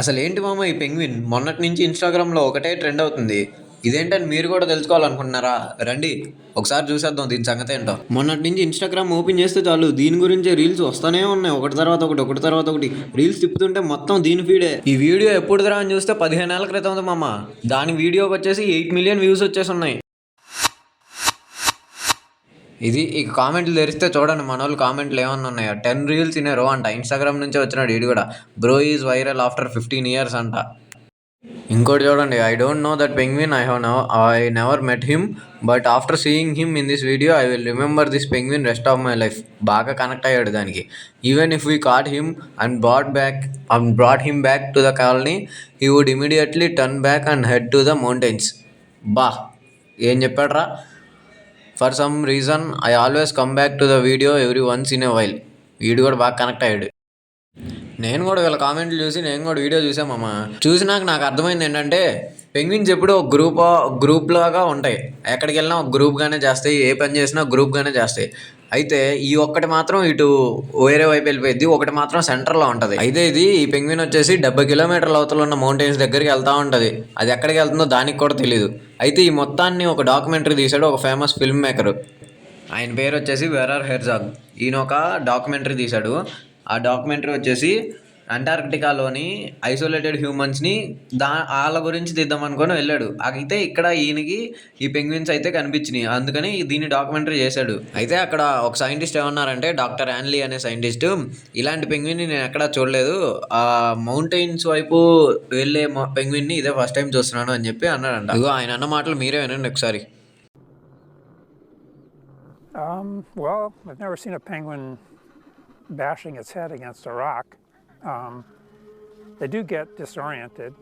అసలు ఏంటి మామ ఈ పెంగ్విన్ మొన్నటి నుంచి ఇన్స్టాగ్రామ్లో ఒకటే ట్రెండ్ అవుతుంది. ఇదేంటని మీరు కూడా తెలుసుకోవాలనుకుంటున్నారా? రండి ఒకసారి చూసేద్దాం దీని సంగతి ఏంటో. మొన్నటి నుంచి ఇన్స్టాగ్రామ్ ఓపెన్ చేస్తే చాలు దీని గురించే రీల్స్ వస్తూనే ఉన్నాయి. ఒకటి తర్వాత ఒకటి, ఒకటి తర్వాత ఒకటి రీల్స్ తిప్పుతుంటే మొత్తం దీని ఫీడే. ఈ వీడియో ఎప్పుడు రా అని చూస్తే 15 ఏళ్ల క్రితం ఉంది మామ. దాని వీడియోకి వచ్చేసి 8 మిలియన్ వ్యూస్ వచ్చేసి ఉన్నాయి. ఇది ఇక కామెంట్లు తెరిస్తే చూడండి మన వాళ్ళు కామెంట్లు ఏమన్నా ఉన్నాయో. 10 రీల్స్ ఇన్ ఏ రో అంట. ఇన్స్టాగ్రామ్ నుంచే వచ్చినాడు వీడు కూడా. Bro is viral after 15 years అంట. ఇంకోటి చూడండి, I don't know that penguin, I never met him but after seeing him in this video I will remember this penguin rest of my life. బాగా connect అయ్యాడు దానికి. Even if we caught him and brought him back to the colony he would immediately turn back and head to the mountains. బా ఏం చెప్పాడ్రా. For some reason I always come back to the video every once in a while. వీడు కూడా బాగా connect అయ్యాడు. నేను కూడా వీళ్ళ కామెంట్లు చూసి నేను కూడా వీడియో చూసామమ్మ. చూసినాక నాకు అర్థమైంది ఏంటంటే, పెంగ్విన్స్ ఎప్పుడు ఒక గ్రూప్ లాగా ఉంటాయి. ఎక్కడికి వెళ్ళినా ఒక గ్రూప్గానే చేస్తాయి. ఏ పని చేసినా గ్రూప్గానే చేస్తాయి. అయితే ఈ ఒక్కటి మాత్రం ఇటు వేరే వైపు వెళ్ళిపోయింది, ఒకటి మాత్రం సెంటర్లో ఉంటుంది. అయితే ఈ పెంగ్విన్ వచ్చేసి 70 కిలోమీటర్ల అవతల ఉన్న మౌంటైన్స్ దగ్గరికి వెళ్తూ ఉంటుంది. అది ఎక్కడికి వెళ్తుందో దానికి కూడా తెలియదు. అయితే ఈ మొత్తాన్ని ఒక డాక్యుమెంటరీ తీశాడు ఒక ఫేమస్ ఫిల్మ్ మేకర్. ఆయన పేరు వచ్చేసి వెరర్ హెర్జాగ్. ఈయన ఒక డాక్యుమెంటరీ తీశాడు. ఆ డాక్యుమెంటరీ వచ్చేసి అంటార్క్టికాలోని ఐసోలేటెడ్ హ్యూమన్స్ని వాళ్ళ గురించి తీద్దాం అనుకొని వెళ్ళాడు. అయితే ఇక్కడ ఈయనకి ఈ పెంగ్విన్స్ అయితే కనిపించినాయి. అందుకని దీన్ని డాక్యుమెంటరీ చేశాడు. అయితే అక్కడ ఒక సైంటిస్ట్ ఏమన్నారంటే, డాక్టర్ యాన్లీ అనే సైంటిస్ట్, ఇలాంటి పెంగ్విన్ని నేను ఎక్కడా చూడలేదు, ఆ మౌంటైన్స్ వైపు వెళ్ళే పెంగ్విన్ని ఇదే ఫస్ట్ టైం చూస్తున్నాను అని చెప్పి అన్నాడంట. ఇదిగో ఆయన అన్న మాటలు మీరే వినండి ఒకసారి. Well, I've never seen a penguin bashing its head against a rock. They do get disoriented.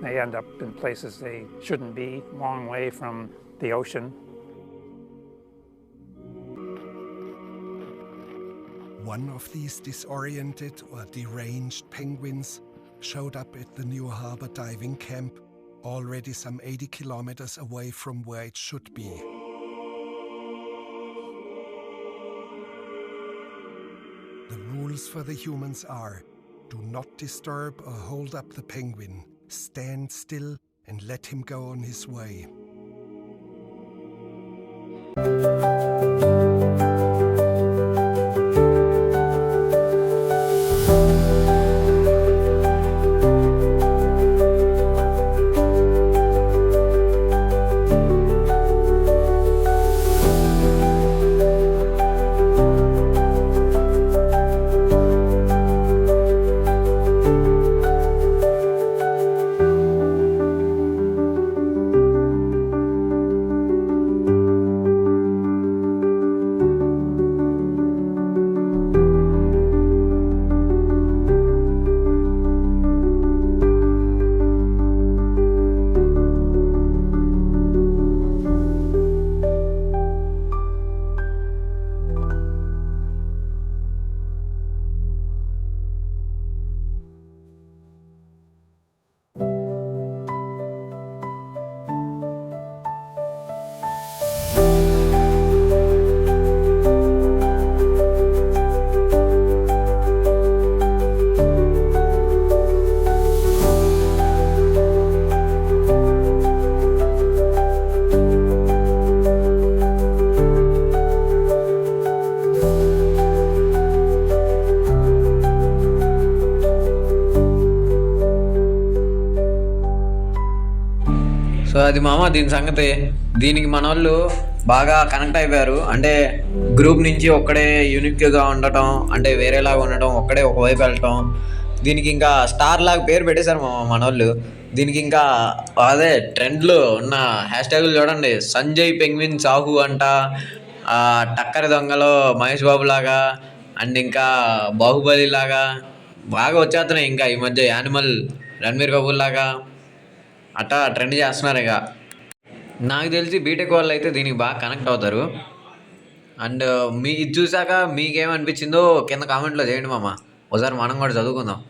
They end up in places they shouldn't be, long way from the ocean. One of these disoriented or deranged penguins showed up at the New Harbor diving camp, already some 80 kilometers away from where it should be. The rules for the humans are: do not disturb or hold up the penguin. Stand still and let him go on his way. So అది మామ దీని సంగతి. దీనికి మన వాళ్ళు బాగా connect అయిపోయారు. అంటే గ్రూప్ నుంచి ఒక్కడే యూనిక్గా ఉండటం, అంటే వేరేలాగా ఉండటం, ఒక్కడే ఒకవైపు వెళ్ళటం. దీనికి ఇంకా స్టార్ లాగా పేరు పెట్టేశారు మన వాళ్ళు. దీనికి ఇంకా అదే ట్రెండ్లో ఉన్న హ్యాష్ ట్యాగులు చూడండి. సంజయ్ పెంగ్విన్ సాహు అంట, టక్కరి దొంగలో మహేష్ బాబు లాగా, అండ్ ఇంకా బాహుబలి లాగా బాగా వచ్చేస్తున్నాయి. ఇంకా ఈ మధ్య యానిమల్ రణ్బీర్ కపూర్ లాగా అట్టా ట్రెండ్ చేస్తున్నారు. ఇక నాకు తెలిసి బీటెక్ వాళ్ళు అయితే దీనికి బాగా కనెక్ట్ అవుతారు. అండ్ ఇది చూసాక మీకేమనిపించిందో కింద కామెంట్లో చేయండి మామ. ఒకసారి మనం కూడా చదువుకుందాం.